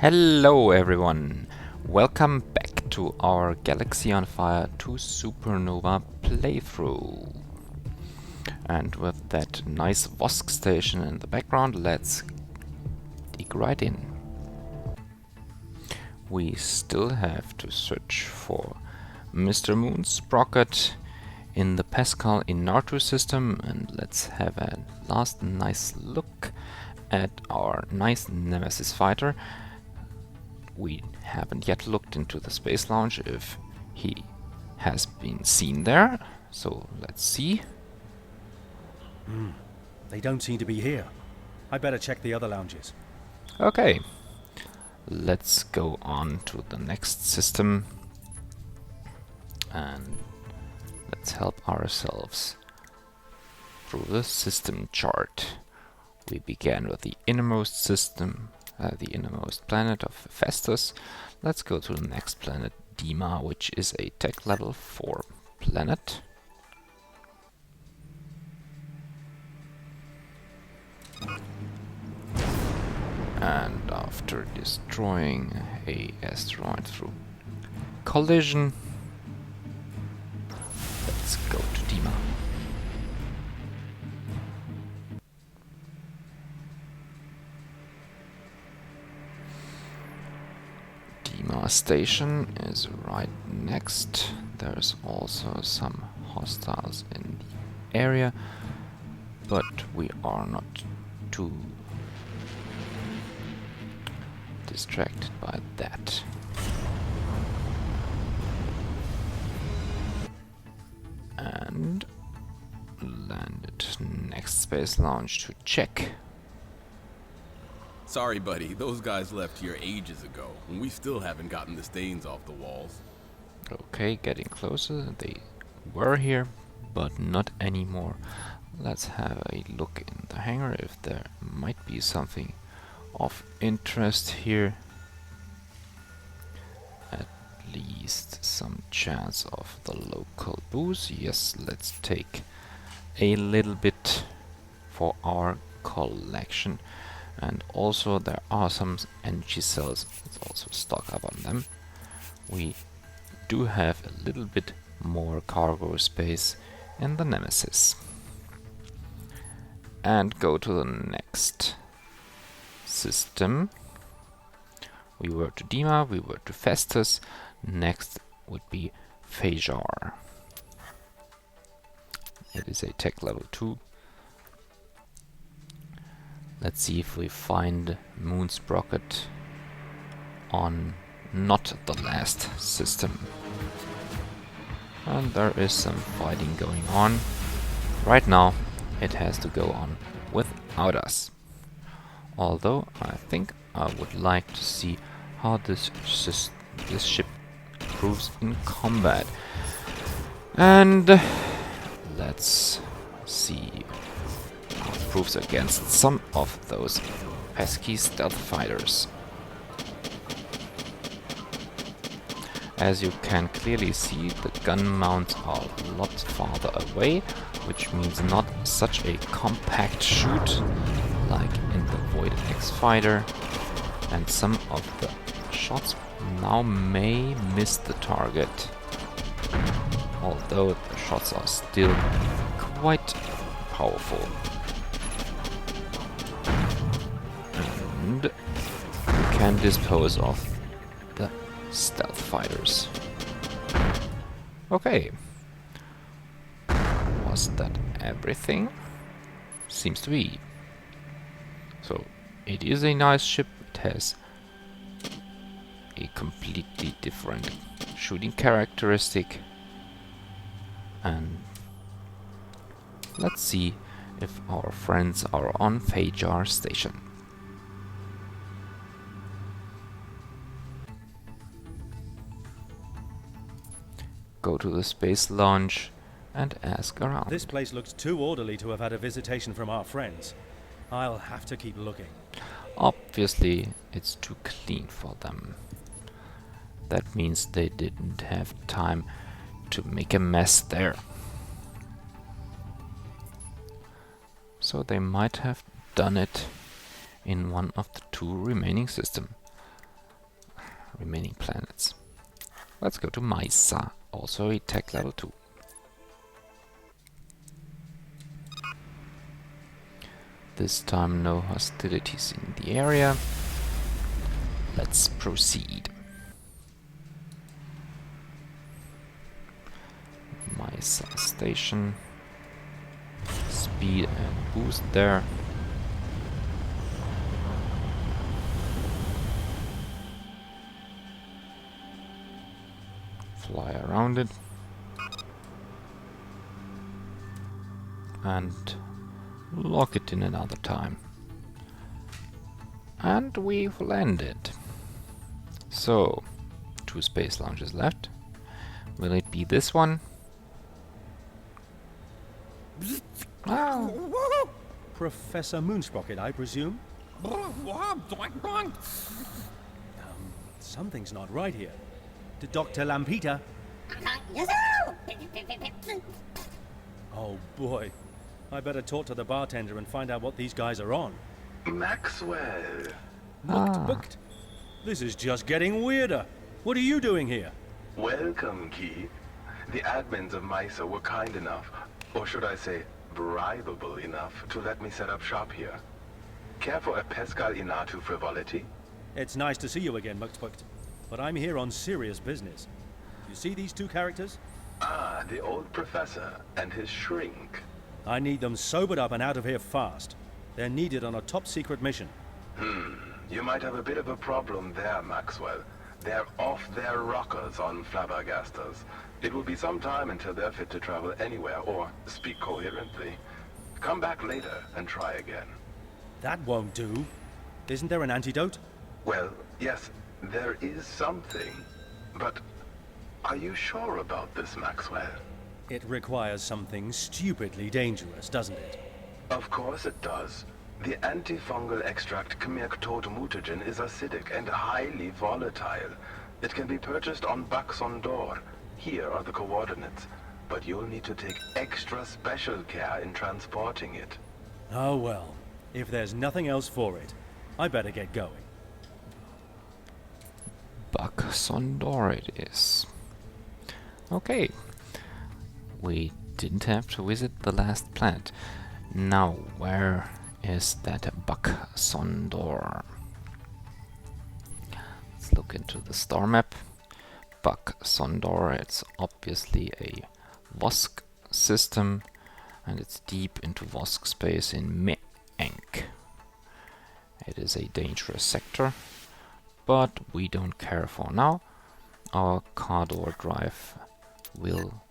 Hello everyone, welcome back to our Galaxy on Fire 2 Supernova playthrough. And with that nice Vosk station in the background, let's dig right in. We still have to search for Mr. Moon Sprocket in the Pascal Inartu system, and let's have a last nice look at our nice Nemesis fighter. We haven't yet looked into the space lounge if he has been seen there, so let's see. They don't seem to be here. I better check the other lounges. Okay, let's go on to the next system and let's help ourselves through the system chart. We began with the innermost system, the innermost planet of Festus. Let's go to the next planet, Deema, which is a tech level 4 planet. And after destroying a asteroid through collision, let's go to Deema. Deema station is right next. There's also some hostiles in the area, but we are not too distracted by that. And landed next space launch to check. Sorry, buddy. Those guys left here ages ago, and we still haven't gotten the stains off the walls. Okay, getting closer. They were here, but not anymore. Let's have a look in the hangar if there might be something of interest here. At least some chance of the local booze. Yes, let's take a little bit for our collection. And also there are some energy cells. Let's also stock up on them. We do have a little bit more cargo space in the Nemesis. And go to the next system. We were to Deema, we were to Festus. Next would be Phasear. It is a tech level 2. Let's see if we find Moon Sprocket on not the last system. And there is some fighting going on. Right now it has to go on without us. Although I think I would like to see how this ship proves in combat. And let's see how it proves against some of those pesky stealth fighters. As you can clearly see, the gun mounts are a lot farther away, which means not such a compact shoot like in the Void X fighter, and some of the shots now may miss the target, although the shots are still quite powerful. And we can dispose of the stealth fighters. Okay. Was that everything? Seems to be. So, it is a nice ship. It has a completely different shooting characteristic. And let's see if our friends are on Phasear station. Go to the space launch and ask around. This place looks too orderly to have had a visitation from our friends. I'll have to keep looking. Obviously, it's too clean for them. That means they didn't have time to make a mess there. So they might have done it in one of the two remaining systems. remaining planets. Let's go to Maisa, also a tech level 2. This time no hostilities in the area. Let's proceed. Maisa station. Speed and boost there. Fly around it. And lock it in another time. And we've landed. So, 2 space launches left. Will it be this one? Oh. Professor Moonsprocket, I presume? Something's not right here. Dr. Lampita? Oh boy. I better talk to the bartender and find out what these guys are on. Maxwell. Booked. This is just getting weirder. What are you doing here? Welcome, Keith. The admins of MISA were kind enough, or should I say, bribable enough, to let me set up shop here. Care for a Pescal Inatu frivolity? It's nice to see you again, Muxbukt. But I'm here on serious business. You see these 2 characters? Ah, the old professor and his shrink. I need them sobered up and out of here fast. They're needed on a top-secret mission. You might have a bit of a problem there, Maxwell. They're off their rockers on Flabbergastas. It will be some time until they're fit to travel anywhere or speak coherently. Come back later and try again. That won't do. Isn't there an antidote? Well, yes, there is something. But are you sure about this, Maxwell? It requires something stupidly dangerous, doesn't it? Of course it does. The antifungal extract Mutagen is acidic and highly volatile. It can be purchased on Baxondor. Here are the coordinates. But you'll need to take extra special care in transporting it. Oh well. If there's nothing else for it, I better get going. Baxondor it is. Okay. We didn't have to visit the last planet. Now, where is that Baxondor? Let's look into the star map. Baxondor, it's obviously a Vosk system, and it's deep into Vosk space in Meenk. It is a dangerous sector, but we don't care for now. Our car door drive will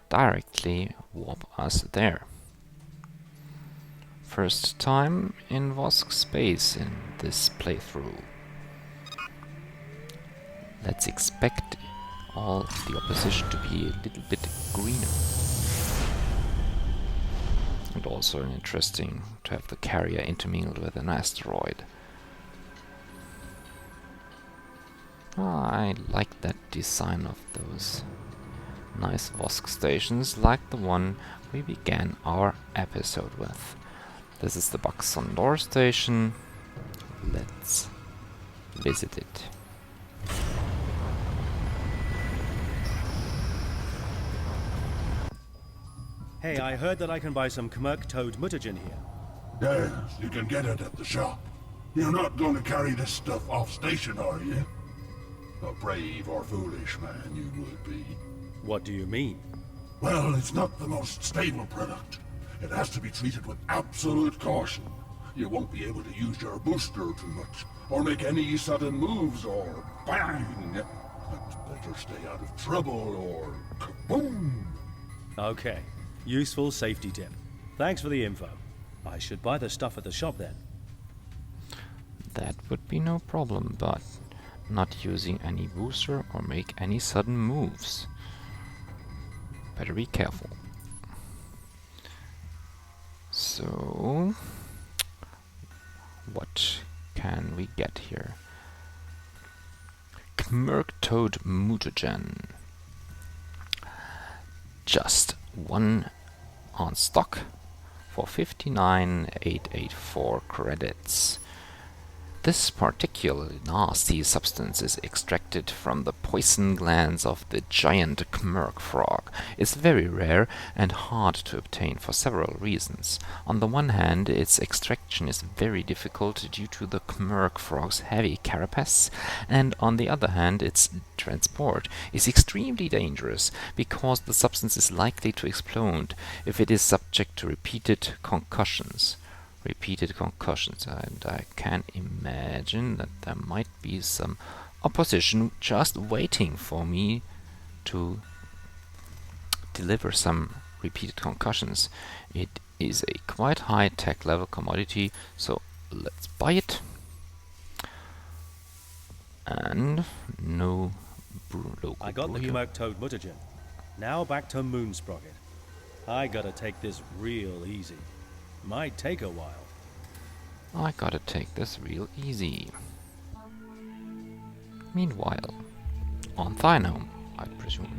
directly warp us there. First time in Vosk space in this playthrough. Let's expect all the opposition to be a little bit greener. And also interesting to have the carrier intermingled with an asteroid. I like that design of those nice Vosk stations, like the one we began our episode with. This is the Baxondor station. Let's visit it. Hey, I heard that I can buy some Toad Mutagen here. Yes, you can get it at the shop. You're not going to carry this stuff off station, are you? A brave or foolish man you would be. What do you mean? Well, it's not the most stable product. It has to be treated with absolute caution. You won't be able to use your booster too much, or make any sudden moves, or bang! But better stay out of trouble, or kaboom! Okay. Useful safety tip. Thanks for the info. I should buy the stuff at the shop then. That would be no problem, but not using any booster or make any sudden moves. Better be careful. So, what can we get here? Toad Mutagen. Just one on stock for 59,884 credits. This particularly nasty substance is extracted from the poison glands of the giant Kmerk frog. It's very rare and hard to obtain for several reasons. On the one hand, its extraction is very difficult due to the Kmerk frog's heavy carapace, and on the other hand, its transport is extremely dangerous because the substance is likely to explode if it is subject to repeated concussions. And I can imagine that there might be some opposition just waiting for me to deliver some repeated concussions. It is a quite high tech level commodity, so let's buy it. And no local I got the brew here. Kmerk Mutagen. Now back to Moon Sprocket. I gotta take this real easy. Might take a while. I gotta take this real easy. Meanwhile, on Thynome, I presume.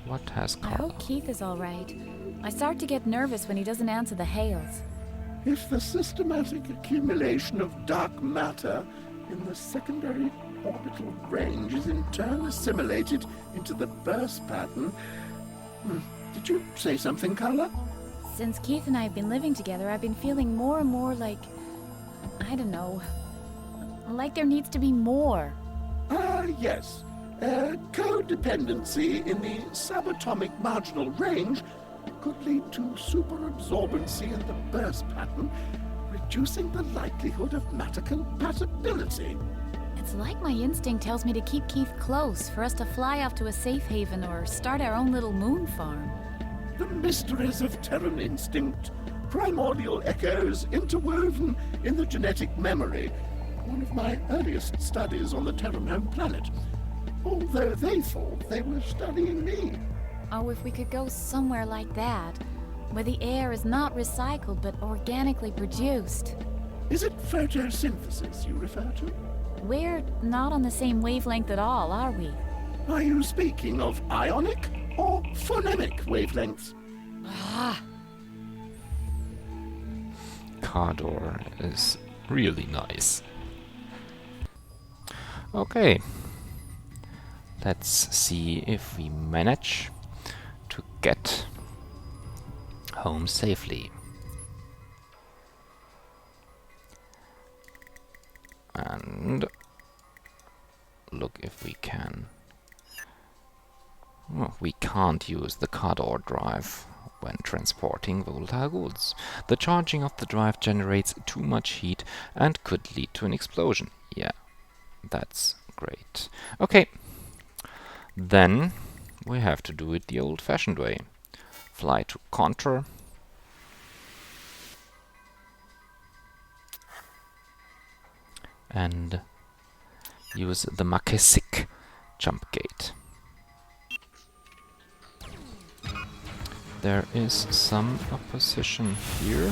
What has I Carla? hope Keith is all right. I start to get nervous when he doesn't answer the hails. If the systematic accumulation of dark matter in the secondary orbital range is in turn assimilated into the burst pattern... Did you say something, Carla? Since Keith and I have been living together, I've been feeling more and more like... I don't know. Like there needs to be more. Yes. Codependency in the subatomic marginal range could lead to superabsorbency in the burst pattern, reducing the likelihood of matter compatibility. It's like my instinct tells me to keep Keith close, for us to fly off to a safe haven or start our own little moon farm. The mysteries of Terran instinct, primordial echoes interwoven in the genetic memory, one of my earliest studies on the Terran home planet. Although they thought they were studying me. Oh, if we could go somewhere like that, where the air is not recycled but organically produced. Is it photosynthesis you refer to? We're not on the same wavelength at all, are we? Are you speaking of ionic or phonemic wavelengths? Cardor is really nice. Okay. Let's see if we manage to get home safely. And look if we can. Oh, we can't use the Cardor drive when transporting volatile goods. The charging of the drive generates too much heat and could lead to an explosion. Yeah, that's great. Okay, then we have to do it the old-fashioned way. Fly to Contour. And use the Makesik jump gate. There is some opposition here,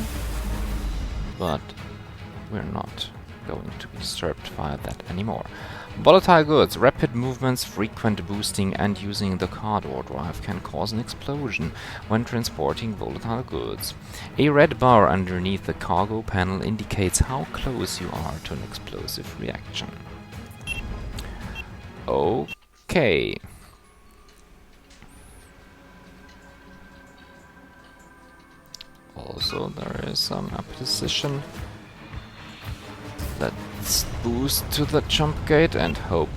but we're not going to be disturbed by that anymore. Volatile goods, rapid movements, frequent boosting, and using the Cardor drive can cause an explosion when transporting volatile goods. A red bar underneath the cargo panel indicates how close you are to an explosive reaction. Okay. Also, there is some opposition. Let's boost to the jump gate and hope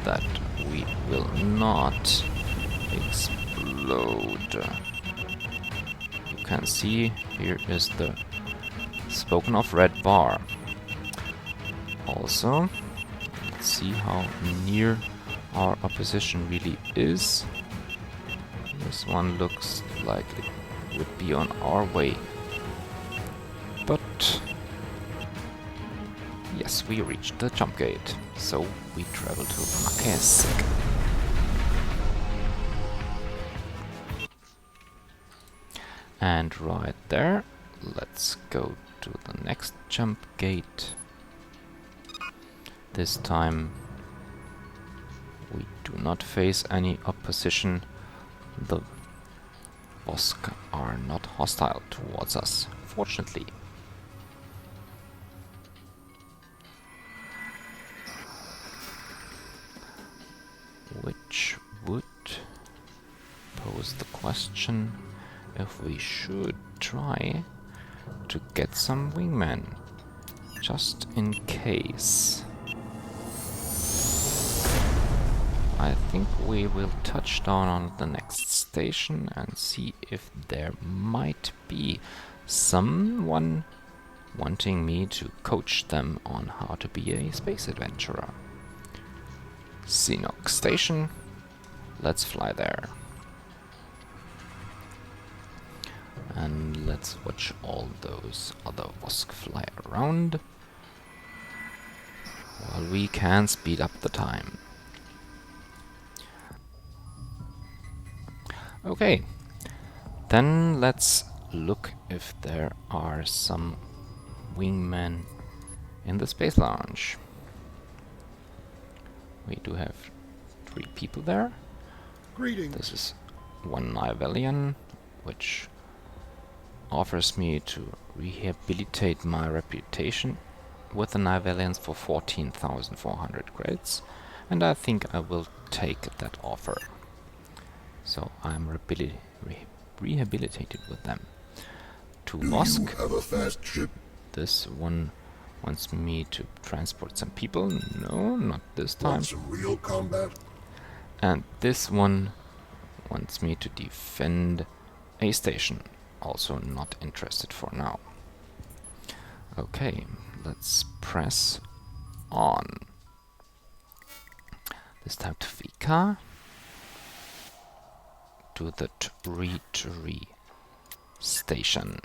that we will not explode. You can see here is the spoken of red bar. Also, let's see how near our opposition really is. This one looks like it would be on our way. But yes, we reached the jump gate, so we travel to Makesik. And right there, let's go to the next jump gate. This time we do not face any opposition. The Bosk are not hostile towards us, fortunately. question if we should try to get some wingmen, just in case. I think we will touch down on the next station and see if there might be someone wanting me to coach them on how to be a space adventurer. Sinok Station. Let's fly there. And let's watch all those other Vosk fly around while we can speed up the time. Okay, then let's look if there are some wingmen in the space lounge. We do have 3 people there. Greetings. This is one Nivelian, which offers me to rehabilitate my reputation with the Nivelians for 14,400 credits, and I think I will take that offer. So I'm rehabilitated with them. To Do you Vosk, have a fast ship? this one wants me to transport some people. No, not this time. Want some real combat? And this one wants me to defend a station. Also not interested for now. Okay, let's press on. This time to Fika. To the tree station.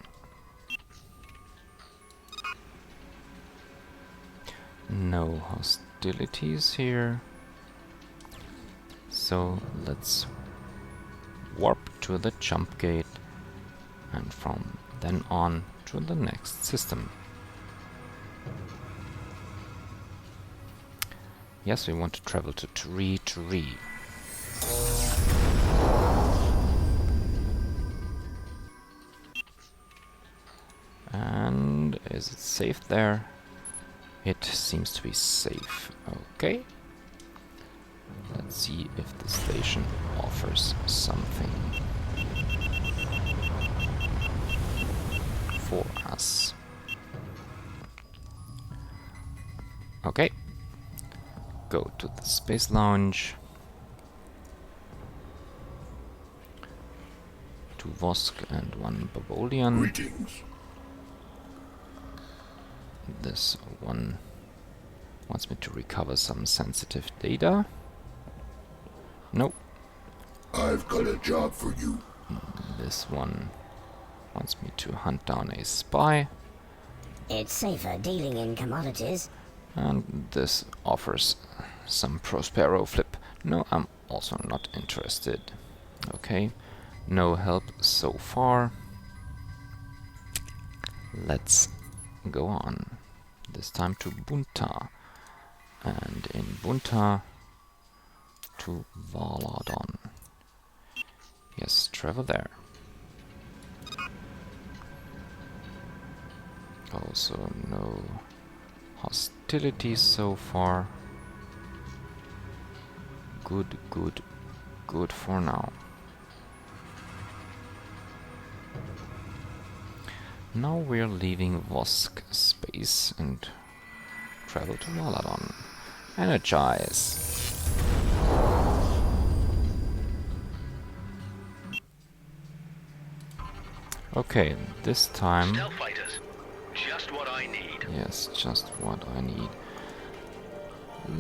No hostilities here. So let's warp to the jump gate and from then on to the next system. Yes, we want to travel to tree. And is it safe there? It seems to be safe. Okay. Let's see if the station offers something for us. Okay. Go to the space lounge. To Vosk and one Babolian. Greetings. This one wants me to recover some sensitive data. Nope. I've got a job for you. This one wants me to hunt down a spy. It's safer dealing in commodities. And this offers some Prospero flip. No, I'm also not interested. Okay, no help so far. Let's go on. This time to Boonta. And in Boonta to Valadon. Yes, travel there. Also no hostilities so far. Good for now. Now we're leaving Vosk space and travel to Valadon. Energize. Okay, this time. Stealth fighters, just what I need. Yes, just what I need.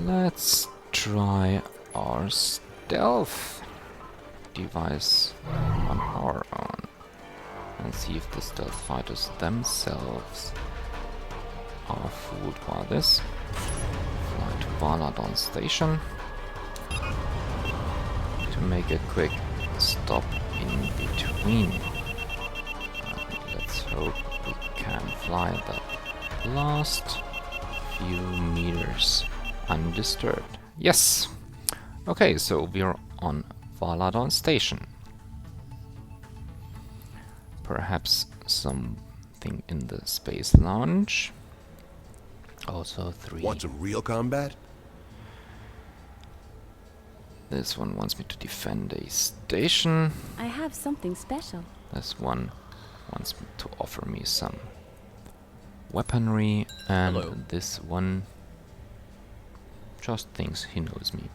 Let's try our stealth device on our own and see if the stealth fighters themselves are fooled by this. Fly to Valadon station to make a quick stop in between. Let's hope we can fly the last few meters undisturbed. Yes! Okay, so we're on Valadon station. Perhaps something in the space lounge. Also 3. Want some real combat? This one wants me to defend a station. I have something special. This one wants me to offer me some weaponry, and Hello. this one just thinks he knows me.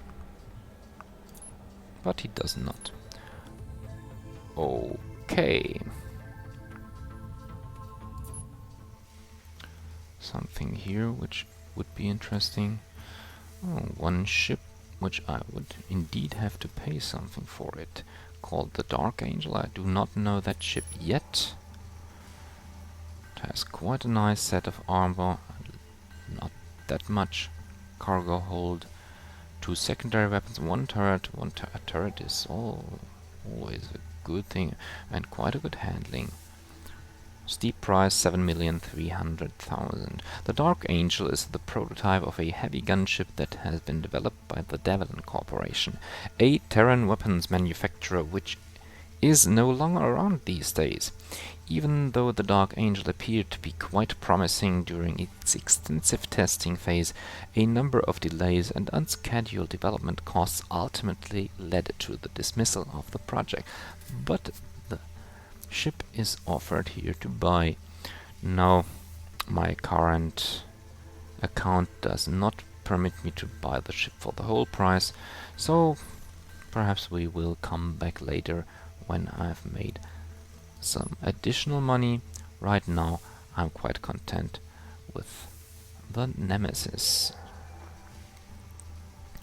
But he does not. Okay. Something here which would be interesting. Oh, one ship which I would indeed have to pay something for it, called the Dark Angel. I do not know that ship yet. It has quite a nice set of armor, not that much cargo hold, 2 secondary weapons, 1 turret. A turret is always a good thing, and quite a good handling. Steep price 7,300,000. The Dark Angel is the prototype of a heavy gunship that has been developed by the Devlin Corporation, a Terran weapons manufacturer which is no longer around these days. Even though the Dark Angel appeared to be quite promising during its extensive testing phase, a number of delays and unscheduled development costs ultimately led to the dismissal of the project. But the ship is offered here to buy. Now, my current account does not permit me to buy the ship for the whole price, so perhaps we will come back later when I've made some additional money. Right now I'm quite content with the Nemesis.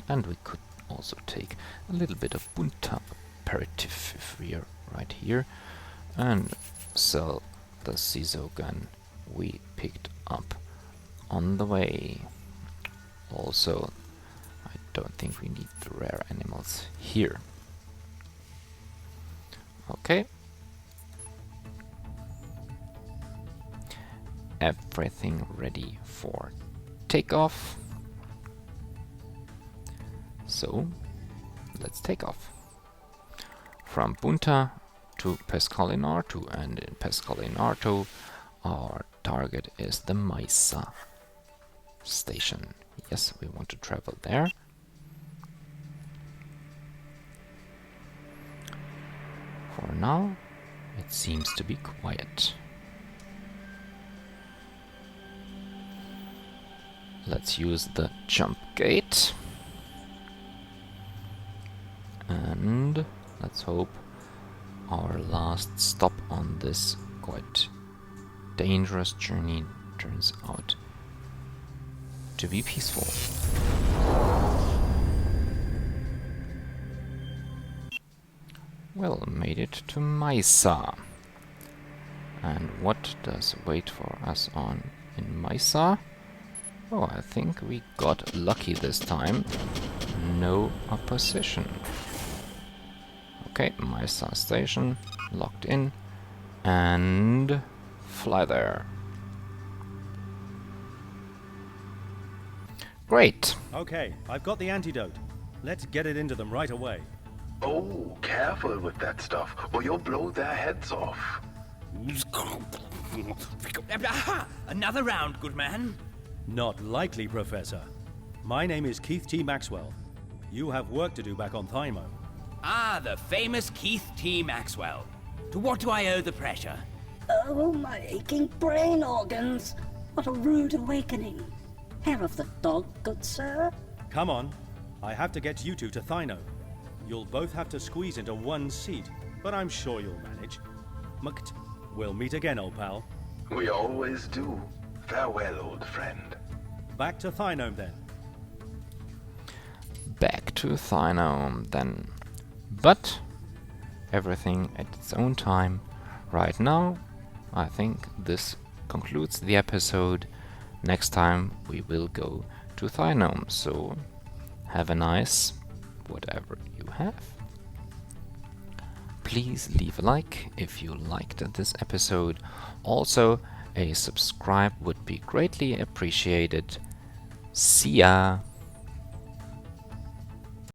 And we could also take a little bit of Boonta aperitif if we are right here, and sell the CISO gun we picked up on the way. Also, I don't think we need the rare animals here. Okay. Everything ready for takeoff. So, let's take off. From Boonta to Pescalinarto, and in Pescalinarto our target is the Mesa station. Yes, we want to travel there. For now, it seems to be quiet. Let's use the jump gate. And let's hope our last stop on this quite dangerous journey turns out to be peaceful. Well, made it to Mesa. And what does wait for us on in Mesa? Oh, I think we got lucky this time. No opposition. Okay, Mesa station, locked in, and fly there. Great! Okay, I've got the antidote. Let's get it into them right away. Oh, careful with that stuff, or you'll blow their heads off. Aha! Another round, good man. Not likely, Professor. My name is Keith T. Maxwell. You have work to do back on Thymo. Ah, the famous Keith T. Maxwell. To what do I owe the pressure? Oh, my aching brain organs. What a rude awakening. Hair of the dog, good sir. Come on. I have to get you two to Thyno. You'll both have to squeeze into one seat, but I'm sure you'll manage. Mukt, we'll meet again, old pal. We always do. Farewell, old friend. Back to Thyno then. Back to Thyno then. But everything at its own time. Right now, I think this concludes the episode. Next time we will go to Thyno, so have a nice whatever you have. Please leave a like if you liked this episode. Also, a subscribe would be greatly appreciated. See ya!